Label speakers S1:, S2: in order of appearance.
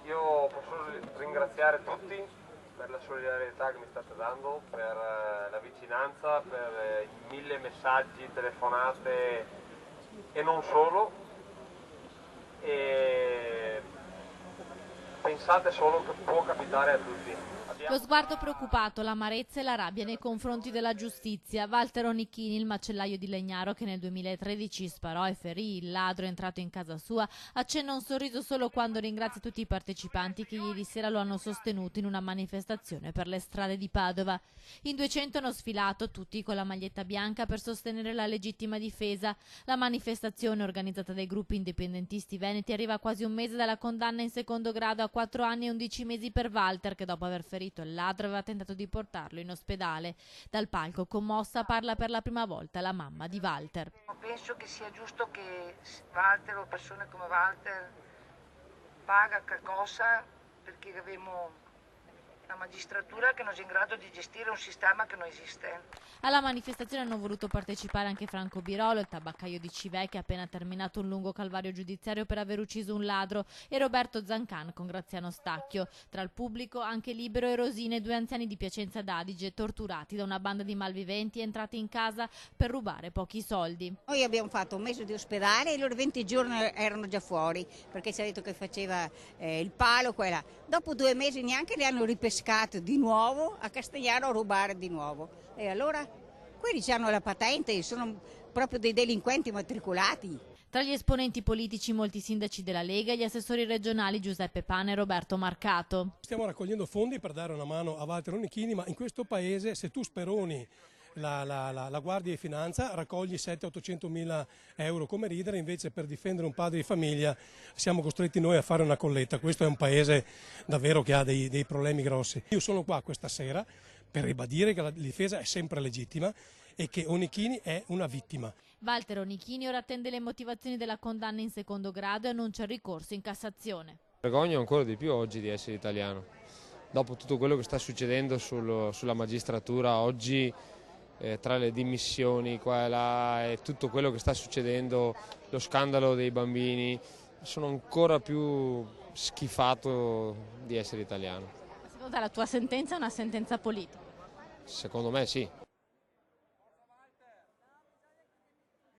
S1: Io posso ringraziare tutti per la solidarietà che mi state dando, per la vicinanza, per i 1000 messaggi, telefonate e non solo. E pensate solo che può capitare a tutti.
S2: Lo sguardo preoccupato, l'amarezza e la rabbia nei confronti della giustizia. Walter Onichini, il macellaio di Legnaro che nel 2013 sparò e ferì il ladro entrato in casa sua, accenna un sorriso solo quando ringrazia tutti i partecipanti che ieri sera lo hanno sostenuto in una manifestazione per le strade di Padova. In 200 hanno sfilato, tutti con la maglietta bianca, per sostenere la legittima difesa. La manifestazione, organizzata dai gruppi indipendentisti veneti, arriva a quasi un mese dalla condanna in secondo grado a 4 anni e 11 mesi per Walter, che dopo aver ferito il ladro aveva tentato di portarlo in ospedale. Dal palco, commossa, parla per la prima volta la mamma di Walter.
S3: Penso che sia giusto che Walter o persone come Walter paga qualcosa perché abbiamo la magistratura che non è in grado di gestire un sistema che non esiste.
S2: Alla manifestazione hanno voluto partecipare anche Franco Birolo, il tabaccaio di Civè, che ha appena terminato un lungo calvario giudiziario per aver ucciso un ladro, e Roberto Zancan con Graziano Stacchio. Tra il pubblico anche Libero e Rosine, 2 anziani di Piacenza d'Adige, torturati da una banda di malviventi entrati in casa per rubare pochi soldi.
S4: Noi abbiamo fatto un mese di ospedale e loro 20 giorni erano già fuori perché ci ha detto che faceva il palo quella. Dopo 2 mesi neanche li hanno ripescato di nuovo a Castigliano a rubare di nuovo. E allora quelli hanno la patente, sono proprio dei delinquenti matricolati.
S2: Tra gli esponenti politici molti sindaci della Lega e gli assessori regionali Giuseppe Pane e Roberto Marcato.
S5: Stiamo raccogliendo fondi per dare una mano a Walter Onichini, ma in questo paese se tu speroni la Guardia di Finanza raccogli 700-800 mila euro come ridere, invece per difendere un padre di famiglia siamo costretti noi a fare una colletta. Questo è un paese davvero che ha dei problemi grossi. Io sono qua questa sera per ribadire che la difesa è sempre legittima e che Onichini è una vittima.
S2: Walter Onichini ora attende le motivazioni della condanna in secondo grado e annuncia il ricorso in Cassazione.
S6: Vergogno ancora di più oggi di essere italiano. Dopo tutto quello che sta succedendo sulla magistratura oggi, tra le dimissioni qua e là e tutto quello che sta succedendo, lo scandalo dei bambini, sono ancora più schifato di essere italiano.
S2: Secondo te la tua sentenza è una sentenza politica?
S6: Secondo me sì.